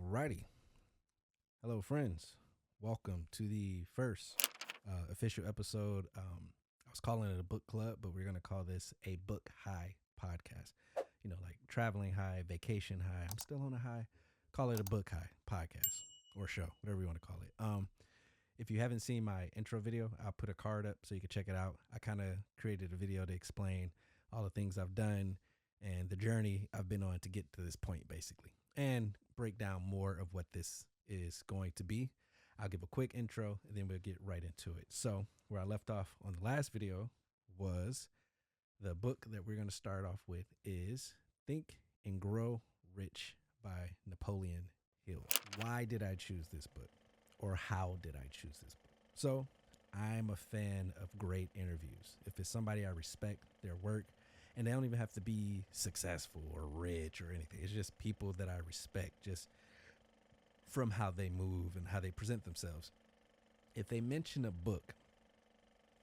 Alrighty. Hello, friends. Welcome to the first official episode. I was calling it a book club, but we're going to call this a book high podcast. You know, like traveling high, vacation high. I'm still on a high. Call it a book high podcast or show, whatever you want to call it. If you haven't seen my intro video, I'll put a card up so you can check it out. I kind of created a video to explain all the things I've done and the journey I've been on to get to this point, basically, and break down more of what this is going to be. I'll give a quick intro and then we'll get right into it. So, where I left off on the last video was the book that we're going to start off with is Think and Grow Rich by Napoleon Hill. Why did I choose this book? Or how did I choose this book? So, I'm a fan of great interviews. If it's somebody I respect their work, and they don't even have to be successful or rich or anything. It's just people that I respect just from how they move and how they present themselves. If they mention a book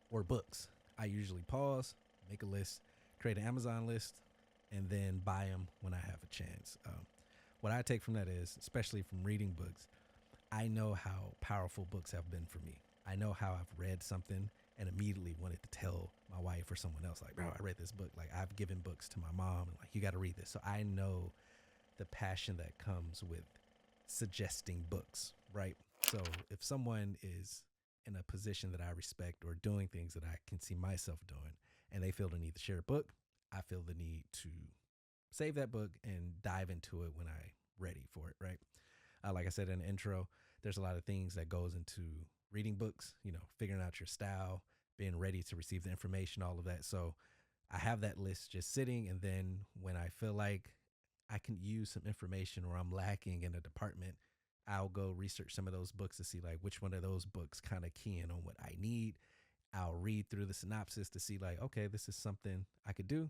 or books, I usually pause, make a list, create an Amazon list, and then buy them when I have a chance. What I take from that is, especially from reading books, I know how powerful books have been for me. I know how I've read something and immediately wanted to tell my wife or someone else, like, bro, I read this book. Like, I've given books to my mom and like, you got to read this. So I know the passion that comes with suggesting books, right? So if someone is in a position that I respect or doing things that I can see myself doing and they feel the need to share a book, I feel the need to save that book and dive into it when I'm ready for it, right? Like I said in the intro, there's a lot of things that goes into reading books, you know, figuring out your style, being ready to receive the information, all of that. So I have that list just sitting. And then when I feel like I can use some information or I'm lacking in a department, I'll go research some of those books to see like which one of those books kind of key in on what I need. I'll read through the synopsis to see like, okay, this is something I could do.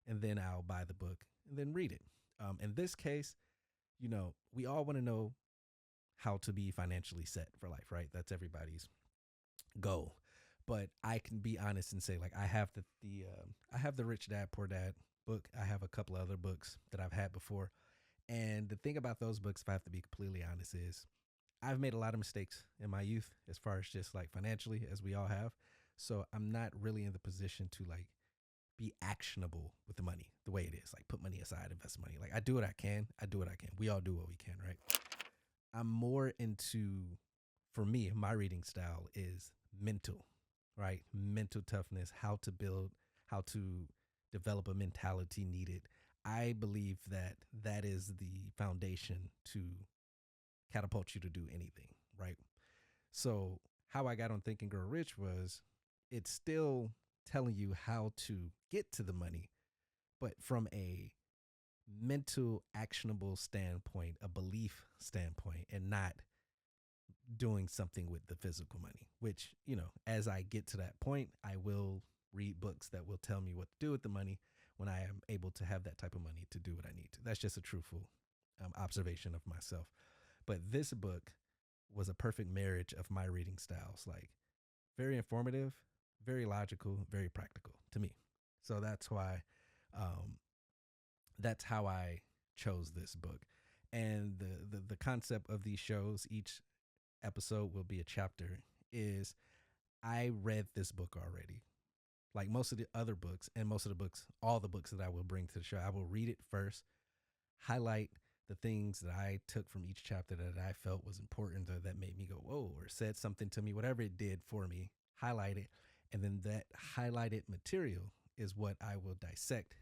And then I'll buy the book and then read it. In this case, you know, we all want to know how to be financially set for life, right? That's everybody's goal. But I can be honest and say, like, I have I have the Rich Dad Poor Dad book. I have a couple of other books that I've had before. And the thing about those books, if I have to be completely honest, is I've made a lot of mistakes in my youth as far as just like financially, as we all have. So I'm not really in the position to like be actionable with the money the way it is. Like put money aside, invest money. Like I do what I can. I do what I can. We all do what we can, right? I'm more into, for me, my reading style is mental, right? Mental toughness, how to build, how to develop a mentality needed. I believe that that is the foundation to catapult you to do anything, right? So, how I got on Think and Grow Rich was it's still telling you how to get to the money, but from a mental, actionable standpoint, a belief standpoint, and not doing something with the physical money, which, you know, as I get to that point, I will read books that will tell me what to do with the money when I am able to have that type of money to do what I need to. That's just a truthful observation of myself. But this book was a perfect marriage of my reading styles, like very informative, very logical, very practical to me. So um, that's how I chose this book. And the concept of these shows, each episode will be a chapter, is I read this book already. Like most of the other books and most of the books, all the books that I will bring to the show, I will read it first, highlight the things that I took from each chapter that I felt was important or that made me go, whoa, or said something to me, whatever it did for me, highlight it. And then that highlighted material is what I will dissect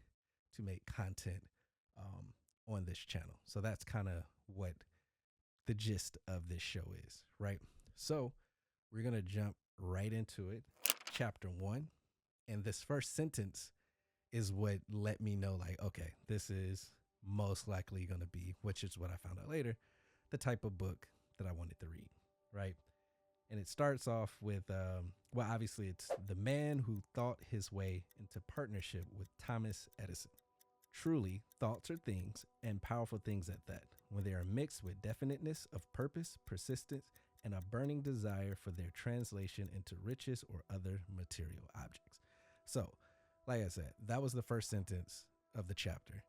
to make content on this channel. So that's kind of what the gist of this show is, right? So we're going to jump right into it. Chapter 1. And this first sentence is what let me know, like, okay, this is most likely going to be, which is what I found out later, the type of book that I wanted to read, right? And it starts off with, well, obviously, it's The Man Who Thought His Way into Partnership with Thomas Edison. Truly, thoughts are things, and powerful things at that, when they are mixed with definiteness of purpose, persistence, and a burning desire for their translation into riches or other material objects. So, like I said, that was the first sentence of the chapter.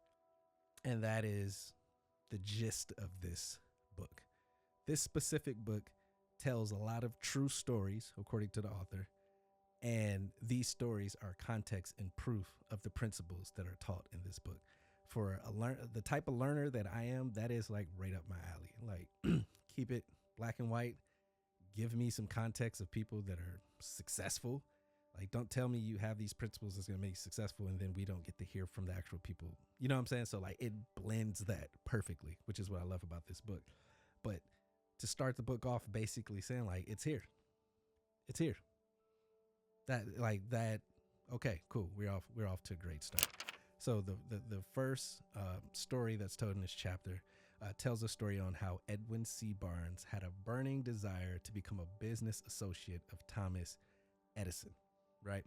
And that is the gist of this book. This specific book tells a lot of true stories, according to the author, and these stories are context and proof of the principles that are taught in this book. For the type of learner that I am, that is like right up my alley. Like, keep it black and white. Give me some context of people that are successful. Like, don't tell me you have these principles that's going to make you successful and then we don't get to hear from the actual people. You know what I'm saying? So like, it blends that perfectly, which is what I love about this book. But to start the book off basically saying like, it's here. It's here. That. Okay, cool. We're off to a great start. So the first story that's told in this chapter tells a story on how Edwin C. Barnes had a burning desire to become a business associate of Thomas Edison, right?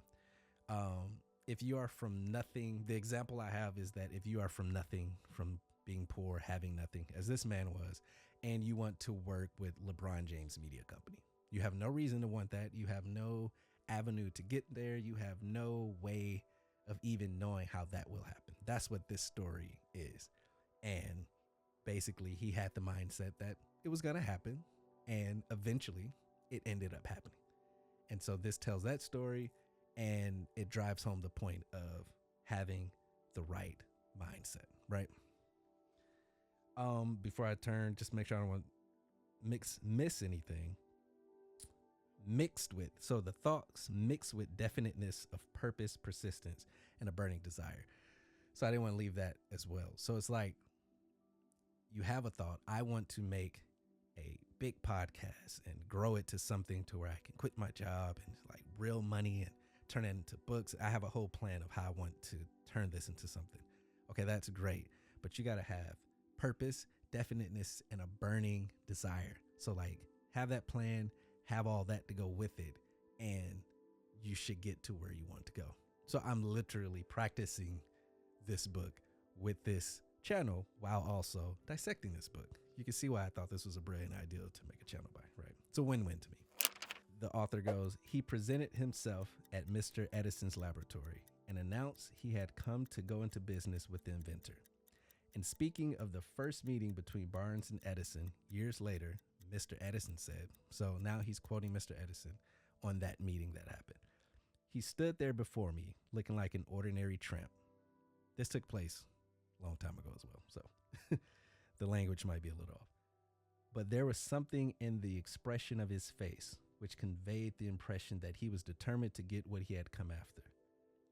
If you are from nothing, the example I have is that if you are from nothing, from being poor, having nothing, as this man was, and you want to work with LeBron James Media Company, you have no reason to want that. You have no avenue to get there. You have no way of even knowing how that will happen. That's what this story is. And basically he had the mindset that it was going to happen, and eventually it ended up happening. And so this tells that story, and it drives home the point of having the right mindset, right? Before I turn, just make sure I don't want miss anything. Mixed with, so the thoughts mixed with definiteness of purpose, persistence, and a burning desire. So I didn't want to leave that as well. So it's like, you have a thought, I want to make a big podcast and grow it to something to where I can quit my job and like real money and turn it into books. I have a whole plan of how I want to turn this into something. Okay, that's great. But you got to have purpose, definiteness, and a burning desire. So like, have that plan, have all that to go with it, and you should get to where you want to go. So I'm literally practicing this book with this channel while also dissecting this book. You can see why I thought this was a brilliant idea to make a channel by, right? It's a win-win to me. The author goes, he presented himself at Mr. Edison's laboratory and announced he had come to go into business with the inventor. And speaking of the first meeting between Barnes and Edison years later, Mr. Edison said, so now he's quoting Mr. Edison on that meeting that happened. He stood there before me looking like an ordinary tramp. This took place a long time ago as well, so the language might be a little off. But there was something in the expression of his face which conveyed the impression that he was determined to get what he had come after.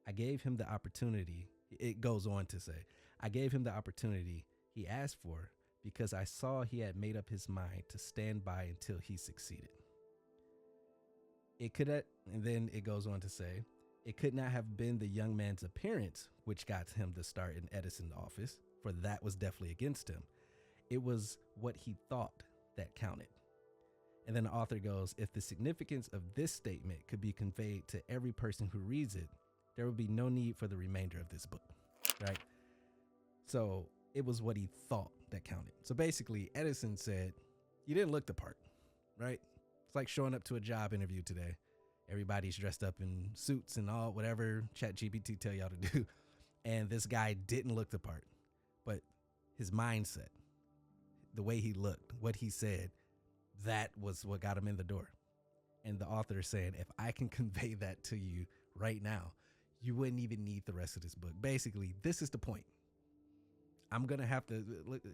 I gave him the opportunity, it goes on to say, I gave him the opportunity he asked for because I saw he had made up his mind to stand by until he succeeded. It could have, and then it goes on to say, it could not have been the young man's appearance which got him to start in Edison's office, for that was definitely against him. It was what he thought that counted. And then the author goes, if the significance of this statement could be conveyed to every person who reads it, there would be no need for the remainder of this book, right? So it was what he thought that counted. So basically, Edison said, you didn't look the part, right? It's like showing up to a job interview today. Everybody's dressed up in suits and all, whatever ChatGPT tell y'all to do. And this guy didn't look the part, but his mindset, the way he looked, what he said, that was what got him in the door. And the author is saying, if I can convey that to you right now, you wouldn't even need the rest of this book. Basically, this is the point. I'm going to have to,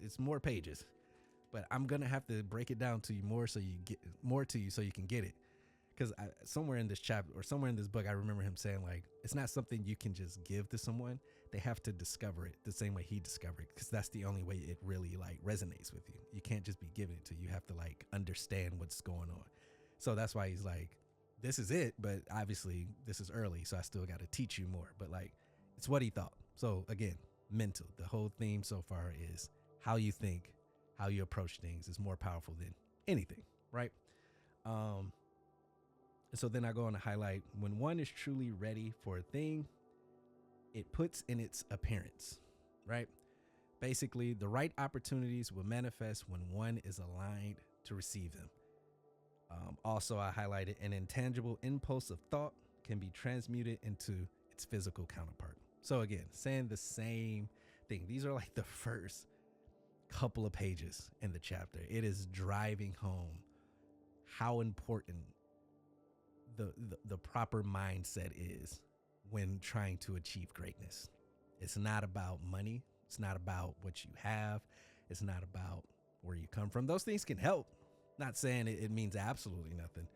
it's more pages, but I'm going to have to break it down to you more so you get more to you so you can get it. Because somewhere in this chapter or somewhere in this book, I remember him saying like, it's not something you can just give to someone. They have to discover it the same way he discovered it, because that's the only way it really like resonates with you. You can't just be giving it to you. You have to like understand what's going on. So that's why he's like, this is it. But obviously this is early, so I still got to teach you more. But like, it's what he thought. So again, mental. The whole theme so far is how you think, how you approach things is more powerful than anything, right? And so then I go on to highlight, when one is truly ready for a thing, it puts in its appearance, right? Basically, the right opportunities will manifest when one is aligned to receive them. Also, I highlighted an intangible impulse of thought can be transmuted into its physical counterpart. So again, saying the same thing. These are like the first couple of pages in the chapter. It is driving home how important the proper mindset is when trying to achieve greatness. It's not about money. It's not about what you have. It's not about where you come from. Those things can help. Not saying it means absolutely nothing,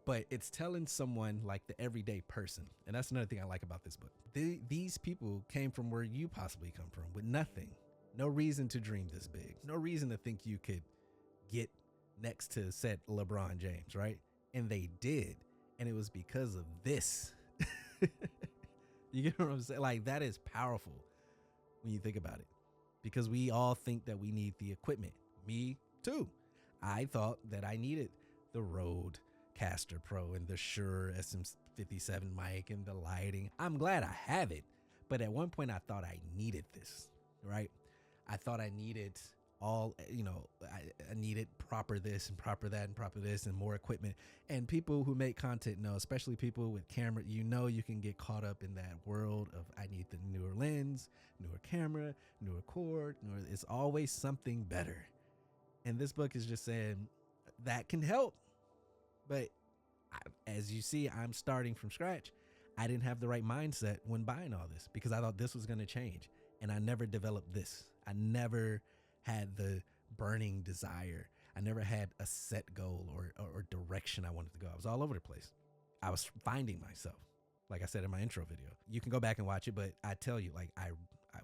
but it's telling someone like the everyday person. And that's another thing I like about this book. These people came from where you possibly come from with nothing. No reason to dream this big. No reason to think you could get next to said LeBron James, right? And they did. And it was because of this. You get what I'm saying? Like, that is powerful when you think about it, because we all think that we need the equipment. Me too. I thought that I needed the Rodecaster Pro and the Shure SM57 mic and the lighting. I'm glad I have it. But at one point I thought I needed this, right? I thought I needed all, I needed proper this and proper that and proper this and more equipment. And people who make content know, especially people with camera, you can get caught up in that world of, I need the newer lens, newer camera, newer cord, it's always something better. And this book is just saying that can help. But as you see, I'm starting from scratch. I didn't have the right mindset when buying all this because I thought this was going to change. And I never developed this. I never had the burning desire. I never had a set goal or direction I wanted to go. I was all over the place. I was finding myself, like I said in my intro video. You can go back and watch it, but I tell you, like, I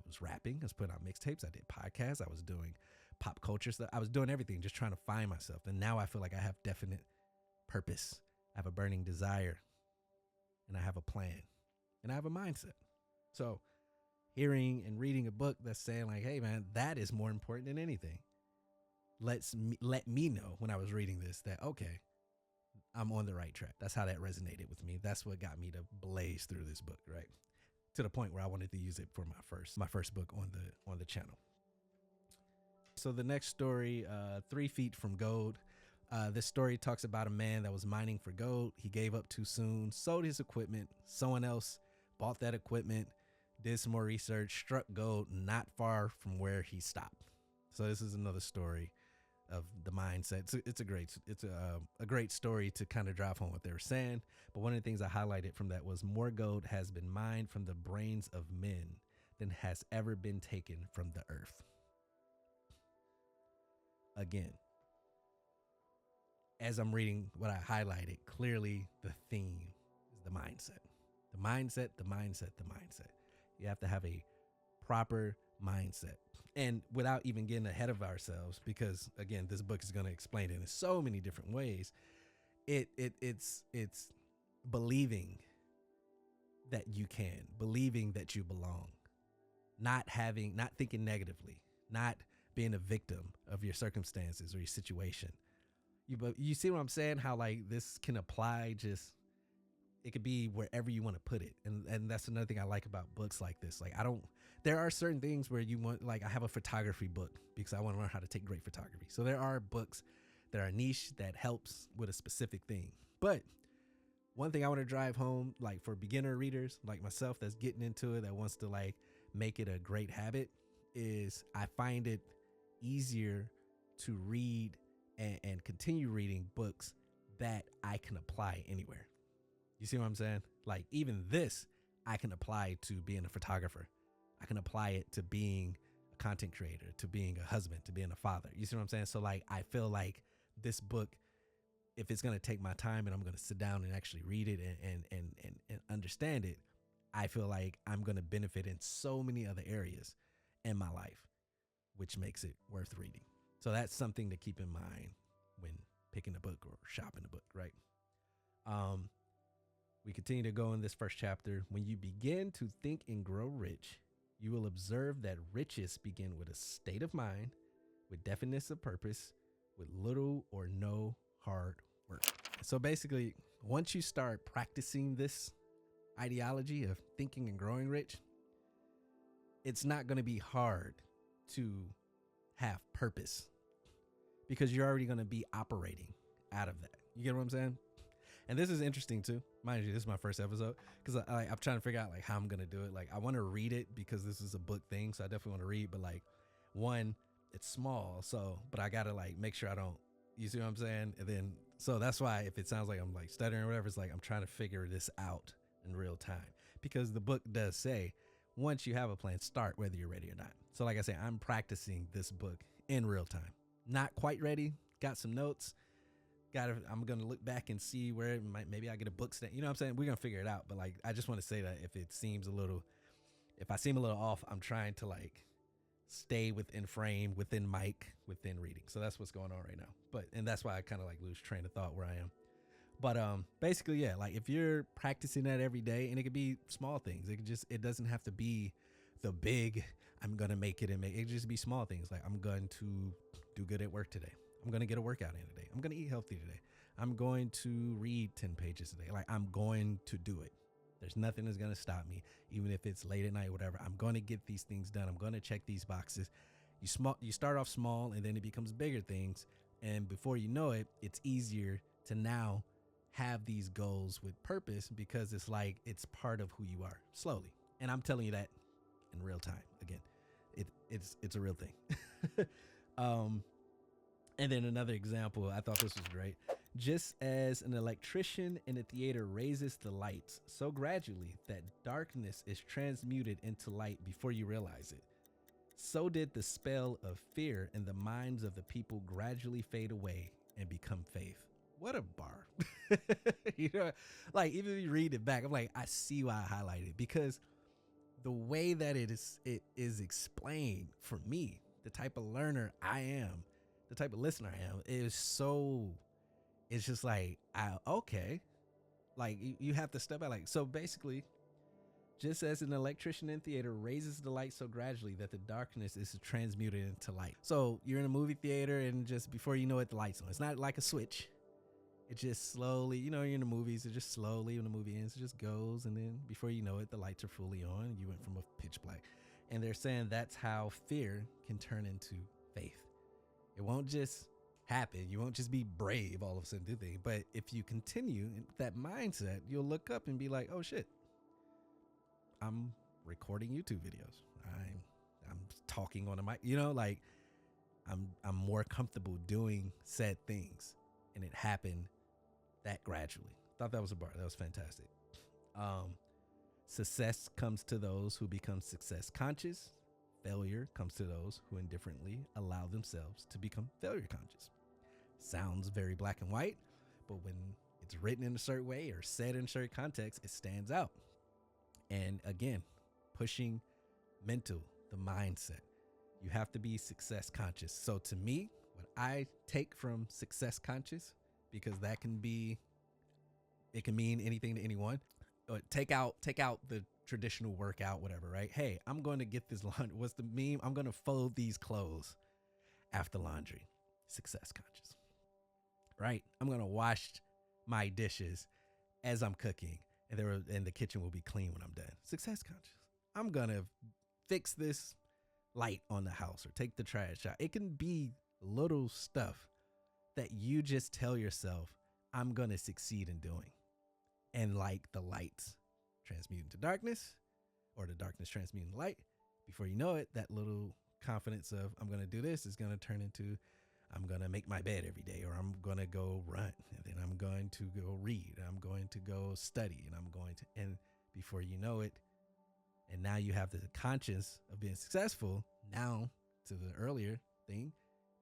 was rapping, I was putting out mixtapes, I did podcasts, I was doing pop culture stuff. I was doing everything, just trying to find myself. And now I feel like I have definite purpose. I have a burning desire, and I have a plan, and I have a mindset. So hearing and reading a book that's saying like, hey man, that is more important than anything. Let me know when I was reading this that, okay, I'm on the right track. That's how that resonated with me. That's what got me to blaze through this book, right? To the point where I wanted to use it for my first book on the channel. So the next story, 3 Feet from Gold. This story talks about a man that was mining for gold. He gave up too soon, sold his equipment. Someone else bought that equipment, did some more research, struck gold not far from where he stopped. So this is another story of the mindset. It's a great story to kind of drive home what they were saying. But one of the things I highlighted from that was more gold has been mined from the brains of men than has ever been taken from the earth. Again, as I'm reading what I highlighted, clearly the theme is the mindset. The mindset, the mindset, the mindset. You have to have a proper mindset. And without even getting ahead of ourselves, because again, this book is going to explain it in so many different ways. It's believing that you can, believing that you belong, not thinking negatively, not being a victim of your circumstances or your situation. You see what I'm saying? How like this can apply, just it could be wherever you want to put it. And that's another thing I like about books like this. Like there are certain things where you want, like I have a photography book because I want to learn how to take great photography. So there are books that are niche that helps with a specific thing. But one thing I want to drive home, like for beginner readers like myself that's getting into it, that wants to like make it a great habit, is I find it easier to read and continue reading books that I can apply anywhere. You see what I'm saying? Like even this, I can apply to being a photographer. I can apply it to being a content creator, to being a husband, to being a father. You see what I'm saying? So like, I feel like this book, if it's going to take my time and I'm going to sit down and actually read it and understand it, I feel like I'm going to benefit in so many other areas in my life, which makes it worth reading. So that's something to keep in mind when picking a book or shopping a book, right? We continue to go in this first chapter. When you begin to think and grow rich, you will observe that riches begin with a state of mind, with definiteness of purpose, with little or no hard work. So basically, once you start practicing this ideology of thinking and growing rich, it's not going to be hard to have purpose because you're already going to be operating out of that. You get what I'm saying? And this is interesting too. Mind you, this is my first episode because I'm trying to figure out like how I'm going to do it. Like I want to read it because this is a book thing. So I definitely want to read, but like one, it's small. So, but I gotta like make sure I don't. You see what I'm saying? And then so that's why if it sounds like I'm like stuttering or whatever, it's like I'm trying to figure this out in real time, because the book does say once you have a plan, start whether you're ready or not. So like I say, I'm practicing this book in real time. Not quite ready. Got some notes. I'm gonna look back and see where it might, maybe I get a book stand. You know what I'm saying? We're gonna figure it out. But like I just want to say that if I seem a little off, I'm trying to like stay within frame, within mic, within reading. So that's what's going on right now. And that's why I kind of like lose train of thought where I am. But basically, yeah, like if you're practicing that every day, and it could be small things. It doesn't have to be the big I'm gonna make it, and it could just be small things like I'm going to do good at work today. I'm gonna get a workout in today. I'm gonna eat healthy today. I'm going to read 10 pages today. Like I'm going to do it. There's nothing that's going to stop me, even if it's late at night, whatever. I'm going to get these things done. I'm going to check these boxes. You start off small, and then it becomes bigger things. And before you know it, it's easier to now have these goals with purpose, because it's like it's part of who you are slowly. And I'm telling you that in real time. Again, it's a real thing. And then another example, I thought this was great. Just as an electrician in a theater raises the lights so gradually that darkness is transmuted into light before you realize it, so did the spell of fear in the minds of the people gradually fade away and become faith. What a bar. You know, like even if you read it back, I'm like, I see why I highlighted it, because the way that it is explained for me, the type of learner I am, the type of listener I am, it's just like, okay. Like you have to step out. Like, so basically, just as an electrician in theater raises the light so gradually that the darkness is transmuted into light. So you're in a movie theater, and just before you know it, the light's on. It's not like a switch. It just slowly, you're in the movies, it just slowly, when the movie ends, it just goes. And then before you know it, the lights are fully on. You went from a pitch black. And they're saying that's how fear can turn into faith. It won't just happen. You won't just be brave all of a sudden do things. But if you continue that mindset, you'll look up and be like, oh shit, I'm recording YouTube videos. I'm talking on a mic, like I'm more comfortable doing said things. And it happened that gradually. Thought that was a bar. That was fantastic. Success comes to those who become success conscious. Failure comes to those who indifferently allow themselves to become failure conscious. Sounds very black and white, but when it's written in a certain way or said in a certain context, it stands out. And again, pushing the mindset. You have to be success conscious. So to me, what I take from success conscious, because it can mean anything to anyone. Take out the traditional workout, whatever, right? Hey, I'm going to get this laundry. What's the meme? I'm going to fold these clothes after laundry. Success conscious, right? I'm going to wash my dishes as I'm cooking, and the kitchen will be clean when I'm done. Success conscious. I'm going to fix this light on the house or take the trash out. It can be little stuff that you just tell yourself, I'm going to succeed in doing. And like the lights transmute into darkness, or the darkness transmute into light, before you know it, that little confidence of I'm going to do this is going to turn into I'm going to make my bed every day, or I'm going to go run, and then I'm going to go read, I'm going to go study, and before you know it, and now you have the conscience of being successful. Now, to the earlier thing,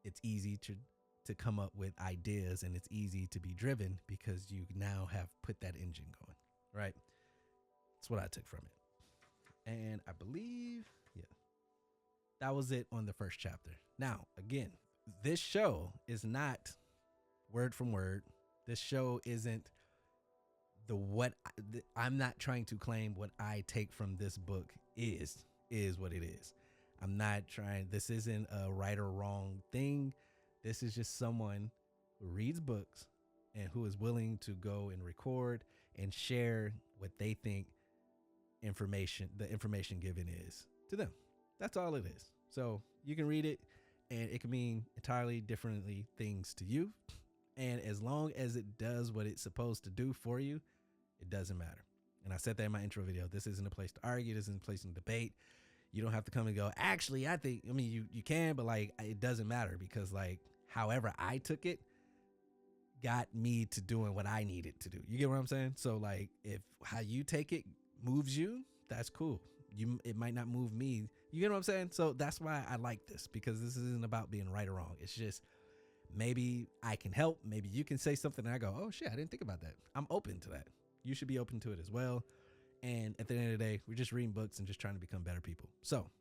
it's easy to come up with ideas, and it's easy to be driven because you now have put that engine going, right? That's what I took from it. And I believe, that was it on the first chapter. Now, again, this show is not word from word. This show isn't I'm not trying to claim what I take from this book is what it is. I'm not trying, this isn't a right or wrong thing. This is just someone who reads books and who is willing to go and record and share what they think the information given is to them. That's all it is. So you can read it, and it can mean entirely differently things to you. And as long as it does what it's supposed to do for you, it doesn't matter. And I said that in my intro video. This isn't a place to argue. This isn't a place to debate. You don't have to come and go, actually, I mean, you can, but like, it doesn't matter because like, however I took it got me to doing what I needed to do. You get what I'm saying? So like, if how you take it moves you, that's cool. It might not move me. You get what I'm saying? So that's why I like this, because this isn't about being right or wrong. It's just, maybe I can help. Maybe you can say something and I go, oh shit, I didn't think about that. I'm open to that. You should be open to it as well. And at the end of the day, we're just reading books and just trying to become better people. So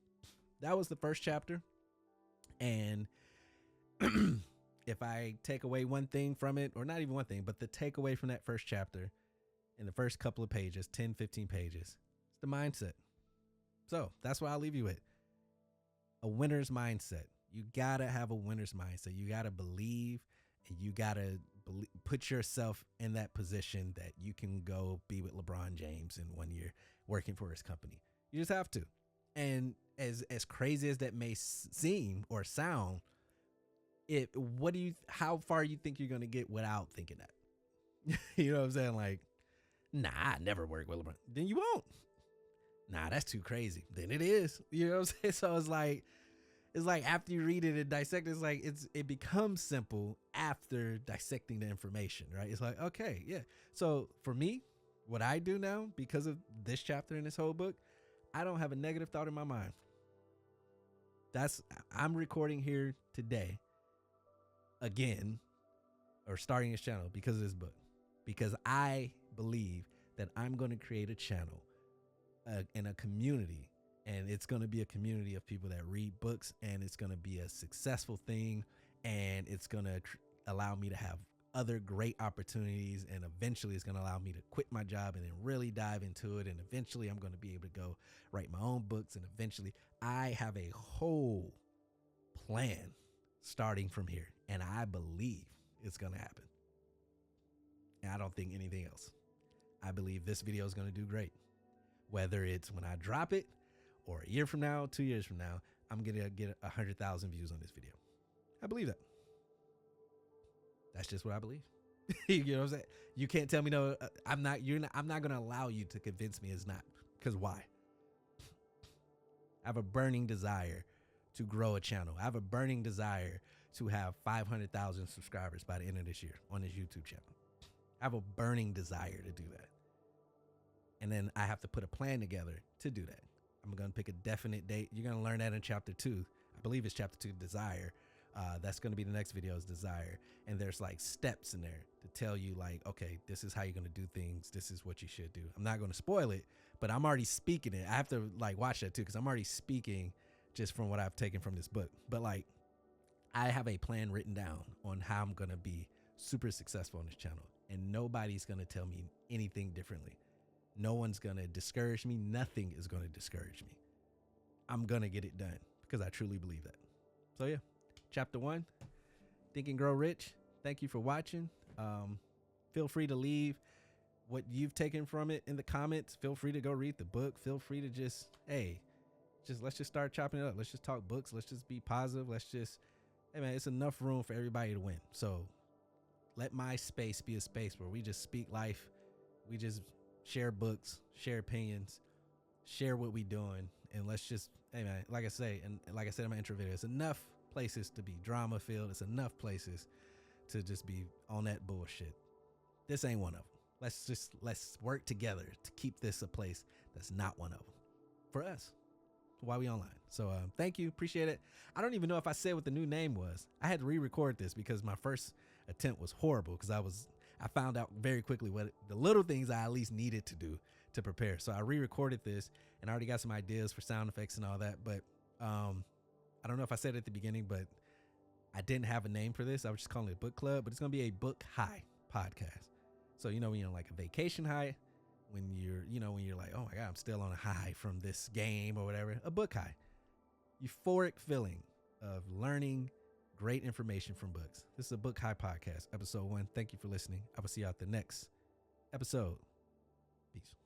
that was the first chapter. And if I take away one thing from it, or not even one thing, but the takeaway from that first chapter in the first couple of pages, 10, 15 pages, it's the mindset. So that's what I'll leave you with. A winner's mindset. You got to have a winner's mindset. You got to believe, and you got to put yourself in that position that you can go be with LeBron James in 1 year working for his company. You just have to. And as crazy as that may seem or sound, how far you think you're going to get without thinking that? You know what I'm saying? Like, nah, I never work with LeBron. Then you won't. Nah, that's too crazy. Then it is. You know what I'm saying? So it's like after you read it and dissect it, it's like it becomes simple after dissecting the information, right? It's like, okay, yeah. So for me, what I do now, because of this chapter in this whole book, I don't have a negative thought in my mind. I'm recording here today again, or starting this channel because of this book, because I believe that I'm going to create a channel in a community. And it's going to be a community of people that read books, and it's going to be a successful thing, and it's going to allow me to have other great opportunities, and eventually it's going to allow me to quit my job and then really dive into it, and eventually I'm going to be able to go write my own books, and eventually I have a whole plan starting from here, and I believe it's going to happen. And I don't think anything else. I believe this video is going to do great, whether it's when I drop it, or a year from now, 2 years from now, I'm going to get 100,000 views on this video. I believe that. That's just what I believe. You know what I'm saying? You can't tell me no. I'm not going to allow you to convince me it's not. Because why? I have a burning desire to grow a channel. I have a burning desire to have 500,000 subscribers by the end of this year on this YouTube channel. I have a burning desire to do that. And then I have to put a plan together to do that. I'm going to pick a definite date. You're going to learn that in chapter 2. I believe it's chapter 2, Desire. That's going to be the next video, is Desire. And there's like steps in there to tell you like, okay, this is how you're going to do things. This is what you should do. I'm not going to spoil it, but I'm already speaking it. I have to like watch that too, because I'm already speaking just from what I've taken from this book. But like, I have a plan written down on how I'm going to be super successful on this channel. And nobody's going to tell me anything differently. No one's going to discourage me. Nothing is going to discourage me. I'm going to get it done because I truly believe that. So yeah, chapter 1, Think and Grow Rich. Thank you for watching. Feel free to leave what you've taken from it in the comments. Feel free to go read the book. Feel free to let's just start chopping it up. Let's just talk books. Let's just be positive. Hey man, it's enough room for everybody to win. So let my space be a space where we just speak life. We just share books, share opinions, share what we doing, and let's just, hey man, like I say in my intro video, it's enough places to be drama filled. It's enough places to just be on that bullshit. This ain't one of them. Let's work together to keep this a place that's not one of them for us. While we online. So thank you, appreciate it. I don't even know if I said what the new name was. I had to re-record this because my first attempt was horrible, because I found out very quickly what the little things I at least needed to do to prepare. So I re-recorded this and I already got some ideas for sound effects and all that. But I don't know if I said it at the beginning, but I didn't have a name for this. I was just calling it Book Club, but it's going to be a book high podcast. So, when you're like a vacation high, when you're like, oh my God, I'm still on a high from this game or whatever, a book high, euphoric feeling of learning great information from books. This is a Book High podcast, episode 1. Thank you for listening. I will see you at the next episode. Peace.